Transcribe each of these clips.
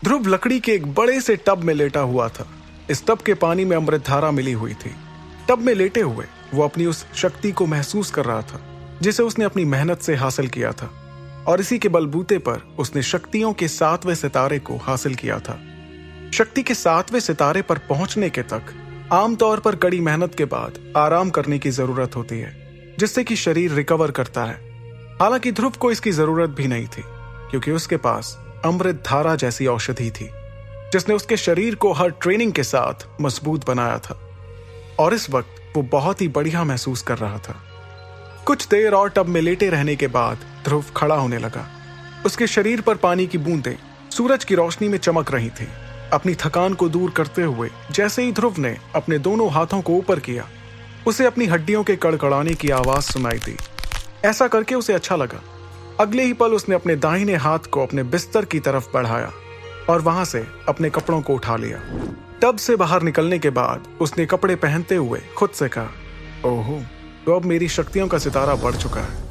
ध्रुव लकड़ी के एक बड़े से टब में लेटा हुआ था। इस टब के पानी में अमृत धारा मिली हुई थी। टब में लेटे हुए वो अपनी उस शक्ति को महसूस कर रहा था जिसे उसने अपनी मेहनत से हासिल किया था, और इसी के बलबूते पर उसने शक्तियों के 7वें सितारे को हासिल किया था। शक्ति के 7वें सितारे पर पहुंचने के तक आमतौर पर कड़ी मेहनत के बाद आराम करने की जरूरत होती है, जिससे कि शरीर रिकवर करता है। हालांकि ध्रुव को इसकी जरूरत भी नहीं थी, क्योंकि उसके पास अमृत धारा जैसी औषधि थी जिसने उसके शरीर को हर ट्रेनिंग के साथ मजबूत बनाया था, और इस वक्त वो बहुत ही बढ़िया महसूस कर रहा था। कुछ देर और टब में लेटे रहने के बाद ध्रुव खड़ा होने लगा। उसके शरीर पर पानी की बूंदें सूरज की रोशनी में चमक रही थी। अपनी थकान को दूर करते हुए जैसे ही ध्रुव ने अपने दोनों हाथों को ऊपर किया, उसे अपनी हड्डियों के कड़कड़ाने की आवाज सुनाई दी। ऐसा करके उसे अच्छा लगा। अगले ही पल उसने अपने दाहिने हाथ को अपने बिस्तर की तरफ बढ़ाया और वहां से अपने कपड़ों को उठा लिया। टब से बाहर निकलने के बाद उसने कपड़े पहनते हुए खुद से कहा, ओहो, तो अब मेरी शक्तियों का सितारा बढ़ चुका है।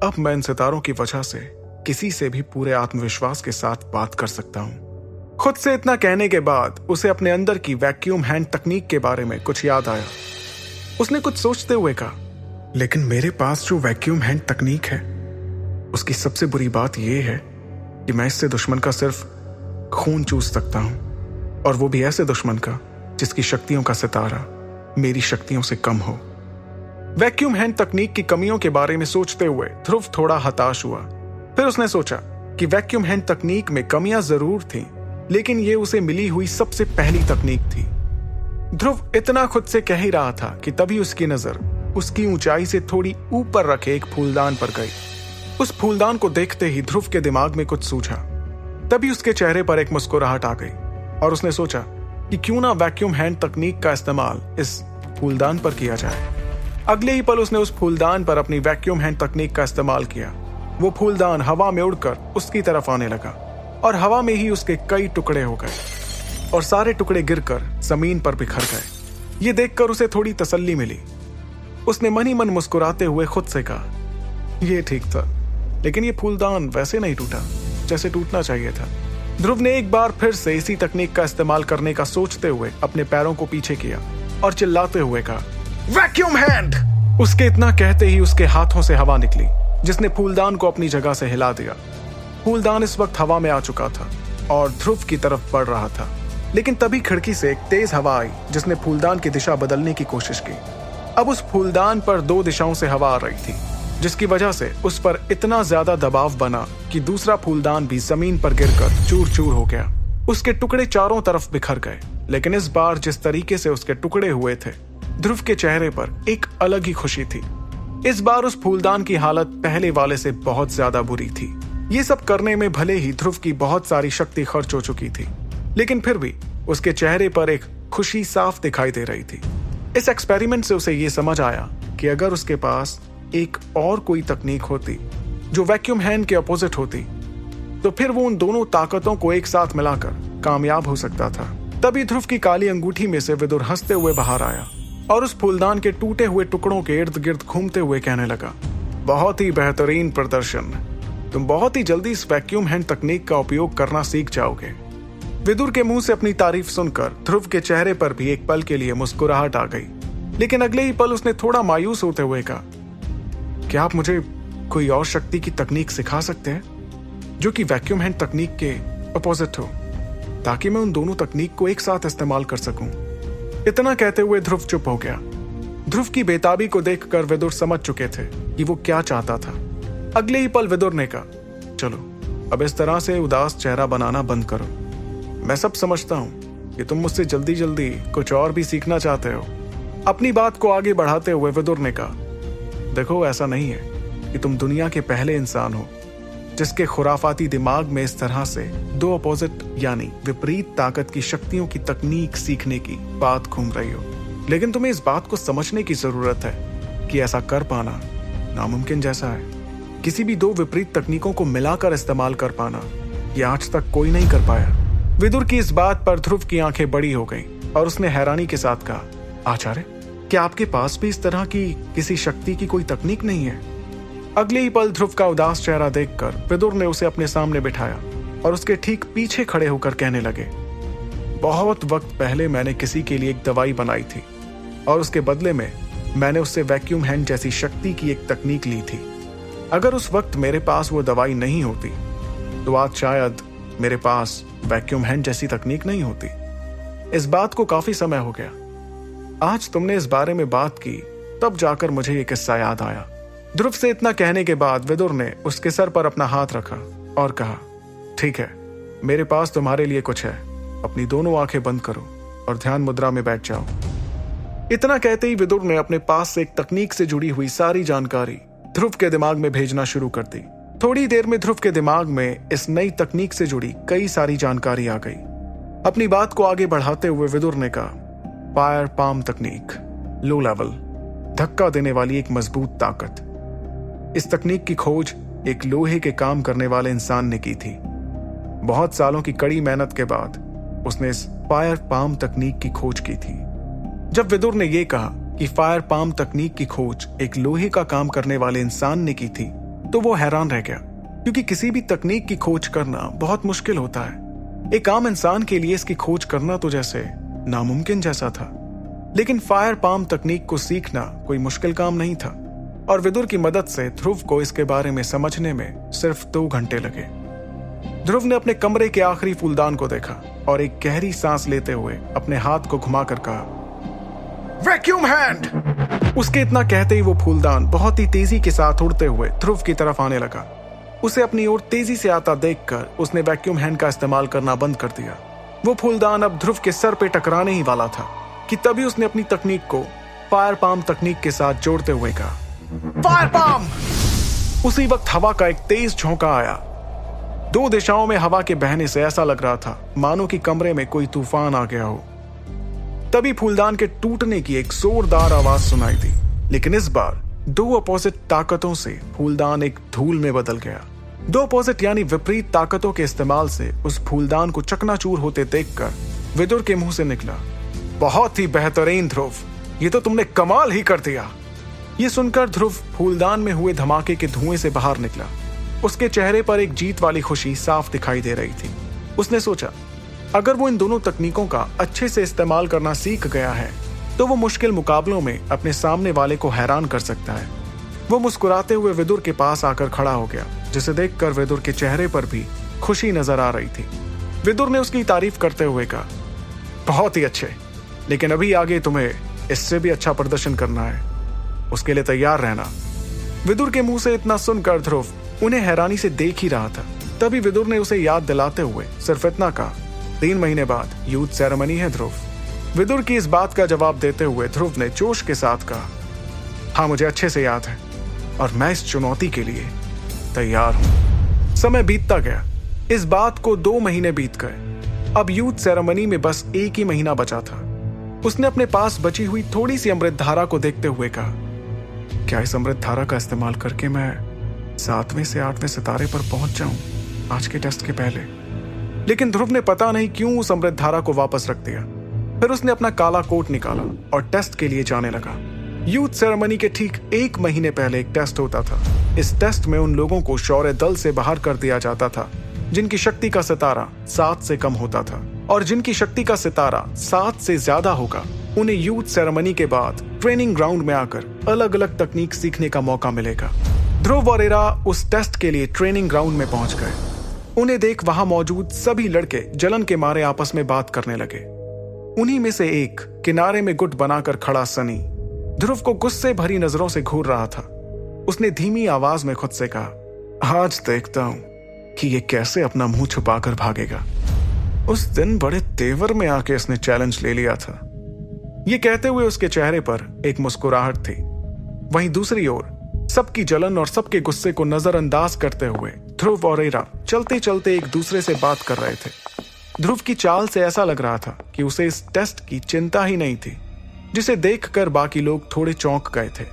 अब मैं इन सितारों की वजह से किसी से भी पूरे आत्मविश्वास के साथ बात कर सकता हूँ। खुद से इतना कहने के बाद उसे अपने अंदर की वैक्यूम हैंड तकनीक के बारे में कुछ याद आया। उसने कुछ सोचते हुए कहा, लेकिन मेरे पास जो वैक्यूम हैंड तकनीक है उसकी सबसे बुरी बात यह है कि मैं इससे दुश्मन का सिर्फ खून चूस सकता हूं, और वो भी ऐसे दुश्मन का जिसकी शक्तियों का सितारा मेरी शक्तियों से कम हो। वैक्यूम हैंड तकनीक की कमियों के बारे में सोचते हुए ध्रुव थोड़ा हताश हुआ। फिर उसने सोचा कि वैक्यूम हैंड तकनीक में कमियां जरूर थीं, लेकिन ये उसे मिली हुई सबसे पहली तकनीक थी। ध्रुव इतना खुद से कह ही रहा था कि तभी उसकी नजर उसकी ऊंचाई से थोड़ी ऊपर रखे एक फूलदान पर गई। उस फूलदान को देखते ही ध्रुव के दिमाग में कुछ सूझा। तभी उसके चेहरे पर एक मुस्कुराहट आ गई और उसने सोचा कि क्यों ना वैक्यूम हैंड तकनीक का इस्तेमाल इस फूलदान पर किया जाए। अगले ही पल उसने उस फूलदान पर अपनी वैक्यूम हैंड तकनीक का इस्तेमाल किया। वो फूलदान हवा में उड़कर उसकी तरफ आने लगा और हवा में ही उसके कई टुकड़े हो गए और सारे टुकड़े गिरकर जमीन पर बिखर गए। ये देखकर उसे थोड़ी तसल्ली मिली। उसने मन ही मन मुस्कुराते हुए खुद से कहा, यह ठीक था, लेकिन ये फूलदान वैसे नहीं टूटा जैसे टूटना चाहिए था। ध्रुव ने एक बार फिर से इसी तकनीक का इस्तेमाल करने का सोचते हुए अपने पैरों को पीछे किया और चिल्लाते हुए कहा, वैक्यूम हैंड! उसके इतना कहते ही उसके हाथों से हवा निकली जिसने फूलदान को अपनी जगह से हिला दिया। फूलदान इस वक्त हवा में आ चुका था और ध्रुव की तरफ बढ़ रहा था, लेकिन तभी खिड़की से एक तेज हवा आई जिसने फूलदान की दिशा बदलने की कोशिश की। अब उस फूलदान पर 2 दिशाओं से हवा आ रही थी, जिसकी वजह से उस पर इतना ज्यादा दबाव बना कि दूसरा फूलदान भी जमीन पर गिरकर चूर चूर हो गया। उसके टुकड़े चारों तरफ बिखर गए, लेकिन इस बार जिस तरीके से उसके टुकड़े हुए थे, ध्रुव के चेहरे पर एक अलग ही खुशी थी। इस बार उस फूलदान की हालत पहले वाले से बहुत ज्यादा बुरी थी। ये सब करने में भले ही ध्रुव की बहुत सारी शक्ति खर्च हो चुकी थी, लेकिन फिर भी उसके चेहरे पर एक खुशी साफ दिखाई दे रही थी। इस एक्सपेरिमेंट से उसे ये समझ आया कि अगर उसके पास एक और कोई तकनीक होती जो वैक्यूम हैंड के अपोजिट होती, तो फिर वो उन दोनों ताकतों को एक साथ मिलाकर कामयाब हो सकता था। तभी ध्रुव की काली अंगूठी में से विदुर हंसते हुए बाहर आया और उस फूलदान के टूटे हुए टुकड़ों के इर्द गिर्द घूमते हुए कहने लगा, बहुत ही बेहतरीन प्रदर्शन। तुम बहुत ही जल्दी इस वैक्यूम हैंड तकनीक का उपयोग करना सीख जाओगे। विदुर के मुंह से अपनी तारीफ सुनकर ध्रुव के चेहरे पर भी एक पल के लिए मुस्कुराहट आ गई, लेकिन अगले ही पल उसने थोड़ा मायूस होते हुए कहा, क्या आप मुझे कोई और शक्ति की तकनीक सिखा सकते हैं जो कि वैक्यूम हैंड तकनीक के अपोजिट हो, ताकि मैं उन दोनों तकनीक को एक साथ इस्तेमाल कर सकूं। इतना कहते हुए ध्रुव चुप हो गया। ध्रुव की बेताबी को देखकर विदुर समझ चुके थे कि वो क्या चाहता था। अगले ही पल विदुर ने कहा, चलो अब इस तरह से उदास चेहरा बनाना बंद करो। मैं सब समझता हूं कि तुम मुझसे जल्दी जल्दी कुछ और भी सीखना चाहते हो। अपनी बात को आगे बढ़ाते हुए विदुर ने कहा, देखो ऐसा नहीं है कि तुम दुनिया के पहले इंसान हो जिसके खुराफाती दिमाग में इस तरह से 2 अपोजिट यानी विपरीत ताकत की शक्तियों की तकनीक सीखने की बात घूम रही हो। लेकिन तुम्हें इस बात को समझने की जरूरत है कि ऐसा कर पाना नामुमकिन जैसा है। किसी भी 2 विपरीत तकनीकों को मिलाकर इस्तेमाल कर पाना ये आज तक कोई नहीं कर पाया। विदुर की इस बात पर ध्रुव की आंखें बड़ी हो गईं और उसने हैरानी के साथ कहा, आचार्य, क्या आपके पास भी इस तरह की किसी शक्ति की कोई तकनीक नहीं है? अगले ही पल ध्रुव का उदास चेहरा देखकर विदुर ने उसे अपने सामने बिठाया और उसके ठीक पीछे खड़े होकर कहने लगे, बहुत वक्त पहले मैंने किसी के लिए एक दवाई बनाई थी और उसके बदले में मैंने उससे वैक्यूम हैंड जैसी शक्ति की एक तकनीक ली थी। अगर उस वक्त मेरे पास वो दवाई नहीं होती तो आज शायद मेरे पास वैक्यूम हैंड जैसी तकनीक नहीं होती। इस बात को काफी समय हो गया। आज तुमने इस बारे में बात की तब जाकर मुझे ये किस्सा याद आया। ध्रुव से इतना कहने के बाद विदुर ने उसके सर पर अपना हाथ रखा और कहा, ठीक है, मेरे पास तुम्हारे लिए कुछ है। अपनी दोनों आंखें बंद करो और ध्यान मुद्रा में बैठ जाओ। इतना कहते ही विदुर ने अपने पास से एक तकनीक से जुड़ी हुई सारी जानकारी ध्रुव के दिमाग में भेजना शुरू कर दी। थोड़ी देर में ध्रुव के दिमाग में इस नई तकनीक से जुड़ी कई सारी जानकारी आ गई। अपनी बात को आगे बढ़ाते हुए विदुर ने कहा, फायर पाम तकनीक, लो लेवल, धक्का देने वाली एक मजबूत ताकत। इस तकनीक की खोज एक लोहे के काम करने वाले इंसान ने की थी। बहुत सालों की कड़ी मेहनत के बाद उसने इस फायर पाम तकनीक की खोज की थी। जब विदुर ने यह कहा कि फायर पाम तकनीक की खोज एक लोहे का काम करने वाले इंसान ने की थी तो वो हैरान रह गया, क्योंकि किसी भी तकनीक की खोज करना बहुत मुश्किल होता है। एक आम इंसान के लिए इसकी खोज करना तो जैसे नामुमकिन जैसा था। लेकिन फायर पाम तकनीक को सीखना कोई मुश्किल काम नहीं था और विदुर की मदद से ध्रुव को इसके बारे में समझने में सिर्फ 2 घंटे लगे। ध्रुव ने अपने कमरे के आखिरी फूलदान को देखा और एक गहरी सांस लेते हुए अपने हाथ को घुमाकर कहा, वैक्यूम हैंड। उसके इतना कहते ही वो फूलदान बहुत ही तेजी के साथ उड़ते हुए ध्रुव की तरफ आने लगा। उसे अपनी ओर तेजी से आता देखकर उसने वैक्यूम हैंड का इस्तेमाल करना बंद कर दिया। वो फूलदान अब ध्रुव के सर पे टकराने ही वाला था कि तभी उसने अपनी तकनीक को फायर पाम तकनीक के साथ जोड़ते हुए कहा, फायर पाम। उसी वक्त हवा का एक तेज झोंका आया। 2 दिशाओं में हवा के बहने से ऐसा लग रहा था मानो कि कमरे में कोई तूफान आ गया हो। तभी फूलदान के टूटने की एक जोरदार आवाज सुनाई दी, लेकिन इस बार 2 अपोजिट ताकतों से फूलदान एक धूल में बदल गया। 2 अपोजिट यानी विपरीत ताकतों के इस्तेमाल से उस फूलदान को चकनाचूर होते देखकर विदुर के मुंह से निकला, बहुत ही बेहतरीन ध्रुव, ये तो तुमने कमाल ही कर दिया। ये सुनकर ध्रुव फूलदान में हुए धमाके के धुएं से बाहर निकला। उसके चेहरे पर एक जीत वाली खुशी साफ दिखाई दे रही थी। उसने सोचा, अगर वो इन दोनों तकनीकों का अच्छे से इस्तेमाल करना सीख गया है तो वो मुश्किल मुकाबलों में अपने सामने वाले को हैरान कर सकता है। वो मुस्कुराते हुए विदुर के पास आकर खड़ा हो गया, जिसे देखकर विदुर के चेहरे पर भी खुशी नजर आ रही थी। विदुर ने उसकी तारीफ करते हुए कहा, बहुत ही अच्छे, लेकिन अभी आगे तुम्हें इससे भी अच्छा प्रदर्शन करना है, उसके लिए तैयार रहना। विदुर के मुंह से इतना सुनकर ध्रुव उन्हें हैरानी से देख ही रहा था। तभी विदुर ने उसे याद दिलाते हुए सिर्फ इतना कहा, 3 महीने बाद यूथ सेरेमनी है ध्रुव। विदुर की इस बात का जवाब देते हुए ध्रुव ने जोश के साथ कहा, हाँ मुझे अच्छे से याद है और मैं इस चुनौती के लिए तैयार हूं। समय बीतता गया। इस बात को 2 महीने बीत गए। अब यूथ सेरेमनी में बस 1 ही महीना बचा था। उसने अपने पास बची हुई थोड़ी सी अमृत धारा को देखते हुए कहा, क्या इस अमृत धारा का इस्तेमाल करके मैं 7वें से 8वें सितारे पर पहुंच जाऊं आज के टेस्ट के पहले। लेकिन ध्रुव ने पता नहीं क्यों उस अमृत धारा को वापस रख दिया। फिर उसने अपना काला कोट निकाला और टेस्ट के लिए जाने लगा। यूथ सेरेमनी के ठीक 1 महीने पहले एक टेस्ट होता था। इस टेस्ट में उन लोगों को शौर्य दल से बाहर कर दिया जाता था जिनकी शक्ति का सितारा 7 से कम होता था, और जिनकी शक्ति का सितारा 7 से ज्यादा होगा उन्हें यूथ सेरेमनी के बाद ट्रेनिंग ग्राउंड में आकर अलग अलग तकनीक सीखने का मौका मिलेगा। ध्रुव और इरा उस टेस्ट के लिए ट्रेनिंग ग्राउंड में पहुंच गए। उन्हें देख वहां मौजूद सभी लड़के जलन के मारे आपस में बात करने लगे। उन्हीं में से एक किनारे में गुट बनाकर खड़ा सनी ध्रुव को गुस्से भरी नजरों से घूर रहा था। उसने धीमी आवाज में खुद से कहा, आज देखता हूं कि ये कैसे अपना मुंह छुपाकर भागेगा। उस दिन बड़े तेवर में आके इसने चैलेंज ले लिया था। ये कहते हुए उसके चेहरे पर एक मुस्कुराहट थी। वहीं दूसरी ओर सबकी जलन और सबके गुस्से को नजरअंदाज करते हुए ध्रुव और इरा चलते चलते एक दूसरे से बात कर रहे थे। ध्रुव की चाल से ऐसा लग रहा था कि उसे इस टेस्ट की चिंता ही नहीं थी, जिसे देखकर बाकी लोग थोड़े चौंक गए थे।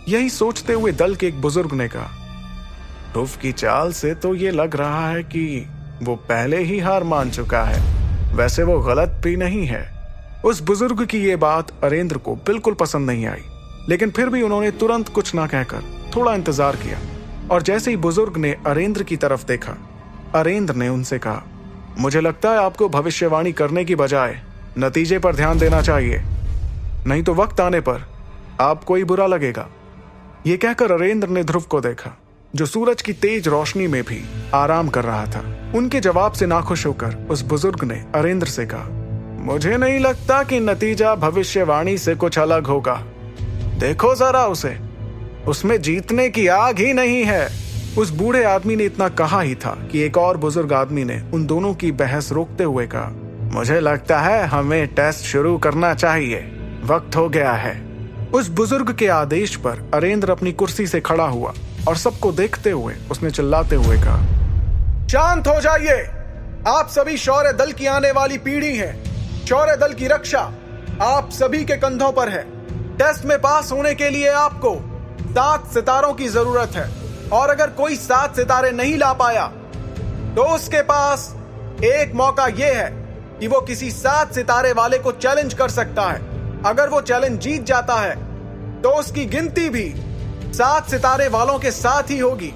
यही सोचते हुए दल के एक बुजुर्ग ने कहा, ध्रुव की चाल से तो ये लग रहा है कि वो पहले ही हार मान चुका है। वैसे वो गलत भी नहीं है। उस बुजुर्ग की ये बात अरेंद्र को बिल्कुल पसंद नहीं आई, लेकिन फिर भी उन्होंने तुरंत कुछ ना कहकर थोड़ा इंतजार किया। और जैसे ही बुजुर्ग ने अरेंद्र की तरफ देखा अरेंद्र ने उनसे कहा, मुझे लगता है आपको भविष्यवाणी करने की बजाय नतीजे पर ध्यान देना चाहिए, नहीं तो वक्त आने पर आपको ही बुरा लगेगा। यह कहकर अरेंद्र ने ध्रुव को देखा, जो सूरज की तेज रोशनी में भी आराम कर रहा था। उनके जवाब से नाखुश होकर उस बुजुर्ग ने अरेंद्र से कहा, मुझे नहीं लगता कि नतीजा भविष्यवाणी से कुछ अलग होगा। देखो जरा उसे, उसमें जीतने की आग ही नहीं है। उस बूढ़े आदमी ने इतना कहा ही था कि एक और बुजुर्ग आदमी ने उन दोनों की बहस रोकते हुए कहा, मुझे लगता है हमें टेस्ट शुरू करना चाहिए, वक्त हो गया है। उस बुजुर्ग के आदेश पर अरेंद्र अपनी कुर्सी से खड़ा हुआ और सबको देखते हुए उसने चिल्लाते हुए कहा, शांत हो जाइए, आप सभी शौर्य दल की आने वाली पीढ़ी हैं। शौर्य दल की रक्षा आप सभी के कंधों पर है। टेस्ट में पास होने के लिए आपको 7 सितारों की जरूरत है, और अगर कोई 7 सितारे नहीं ला पाया तो उसके पास एक मौका यह है कि वो किसी 7 सितारे वाले को चैलेंज कर सकता है। अगर वो चैलेंज जीत जाता है तो उसकी गिनती भी 7 सितारे वालों के साथ ही होगी।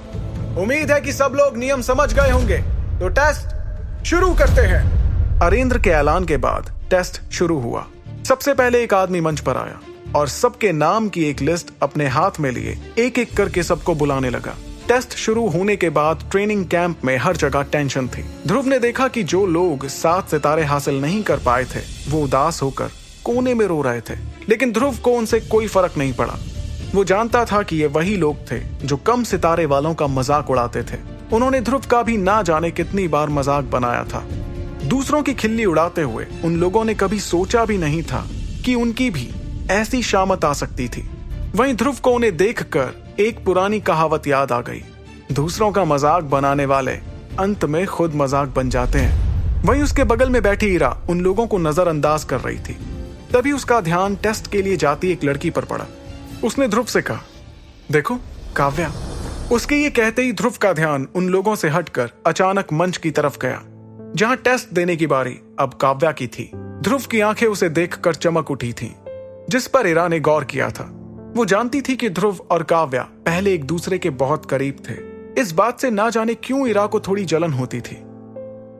उम्मीद है कि सब लोग नियम समझ गए होंगे, तो टेस्ट शुरू करते हैं। अरेंद्र के ऐलान के बाद टेस्ट शुरू हुआ। सबसे पहले एक आदमी मंच पर आया और सबके नाम की एक लिस्ट अपने हाथ में लिए एक एक करके सबको बुलाने लगा। टेस्ट शुरू होने के बाद ट्रेनिंग कैंप में हर जगह टेंशन थी। ध्रुव ने देखा कि जो लोग 7 सितारे हासिल नहीं कर पाए थे वो उदास होकर कोने में रो रहे थे, लेकिन ध्रुव को उनसे कोई फर्क नहीं पड़ा। वो जानता था कि ये वही लोग थे जो कम सितारे वालों का मजाक उड़ाते थे। उन्होंने ध्रुव का भी ना जाने कितनी बार मजाक बनाया था। दूसरों की खिल्ली उड़ाते हुए उन लोगों ने कभी सोचा भी नहीं था कि उनकी भी ऐसी शामत आ सकती थी। वहीं ध्रुव को उन्हें देखकर एक पुरानी कहावत याद आ गई, दूसरों का मजाक बनाने वाले अंत में खुद मजाक बन जाते हैं। वहीं उसके बगल में बैठी ईरा उन लोगों को नजरअंदाज कर रही थी। तभी उसका ध्यान टेस्ट के लिए जाती एक लड़की पर पड़ा। उसने ध्रुव से कहा, देखो काव्या। उसके ये कहते ही ध्रुव का ध्यान उन लोगों से हटकर अचानक मंच की तरफ गया, जहां टेस्ट देने की बारी अब काव्या की थी। ध्रुव की आंखें उसे देखकर चमक उठी थीं, जिस पर ईरा ने गौर किया था। वो जानती थी कि ध्रुव और काव्या पहले एक दूसरे के बहुत करीब थे। इस बात से ना जाने क्यों ईरा को थोड़ी जलन होती थी,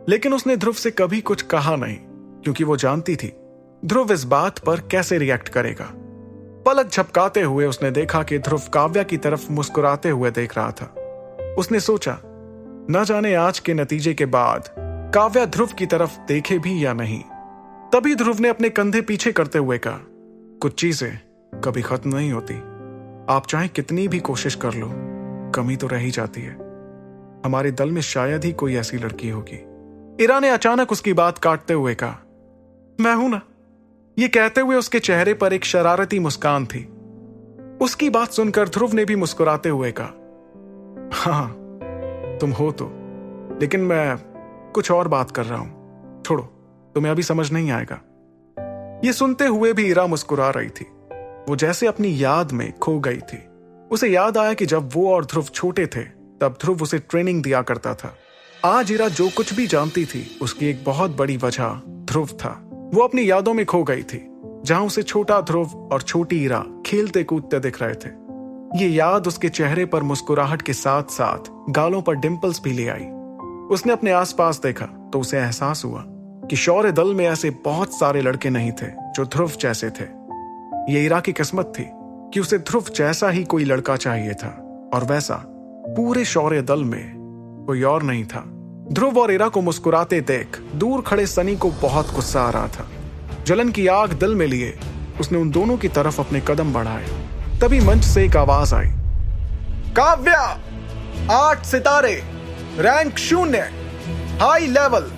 लेकिन उसने ध्रुव से कभी कुछ कहा नहीं, क्योंकि वो जानती थी ध्रुव इस बात पर कैसे रिएक्ट करेगा। पलक झपकाते हुए उसने देखा कि ध्रुव काव्या की तरफ मुस्कुराते हुए देख रहा था। उसने सोचा, न जाने आज के नतीजे के बाद काव्या ध्रुव की तरफ देखे भी या नहीं। तभी ध्रुव ने अपने कंधे पीछे करते हुए कहा, कुछ चीजें कभी खत्म नहीं होती। आप चाहे कितनी भी कोशिश कर लो, कमी तो रह ही जाती है। हमारे दल में शायद ही कोई ऐसी लड़की होगी। ईरा ने अचानक उसकी बात काटते हुए कहा, मैं हूं ना। ये कहते हुए उसके चेहरे पर एक शरारती मुस्कान थी। उसकी बात सुनकर ध्रुव ने भी मुस्कुराते हुए कहा, हाँ तुम हो तो, लेकिन मैं कुछ और बात कर रहा हूं। छोड़ो, तुम्हें अभी समझ नहीं आएगा। ये सुनते हुए भी ईरा मुस्कुरा रही थी। वो जैसे अपनी याद में खो गई थी। उसे याद आया कि जब वो और ध्रुव छोटे थे तब ध्रुव उसे ट्रेनिंग दिया करता था। आज ईरा जो कुछ भी जानती थी उसकी एक बहुत बड़ी वजह ध्रुव था। वो अपनी यादों में खो गई थी, जहां उसे छोटा ध्रुव और छोटी ईरा खेलते कूदते दिख रहे थे। ये याद उसके चेहरे पर मुस्कुराहट के साथ साथ गालों पर डिंपल्स भी ले आई। उसने अपने आसपास देखा तो उसे एहसास हुआ कि शौर्य दल में ऐसे बहुत सारे लड़के नहीं थे जो ध्रुव जैसे थे। ये ईरा की किस्मत थी कि उसे ध्रुव जैसा ही कोई लड़का चाहिए था, और वैसा पूरे शौर्य दल में कोई और नहीं था। ध्रुव और ईरा को मुस्कुराते देख दूर खड़े सनी को बहुत गुस्सा आ रहा था। जलन की आग दिल में लिए उसने उन दोनों की तरफ अपने कदम बढ़ाए। तभी मंच से एक आवाज आई, काव्या 8 सितारे, रैंक 0, हाई लेवल।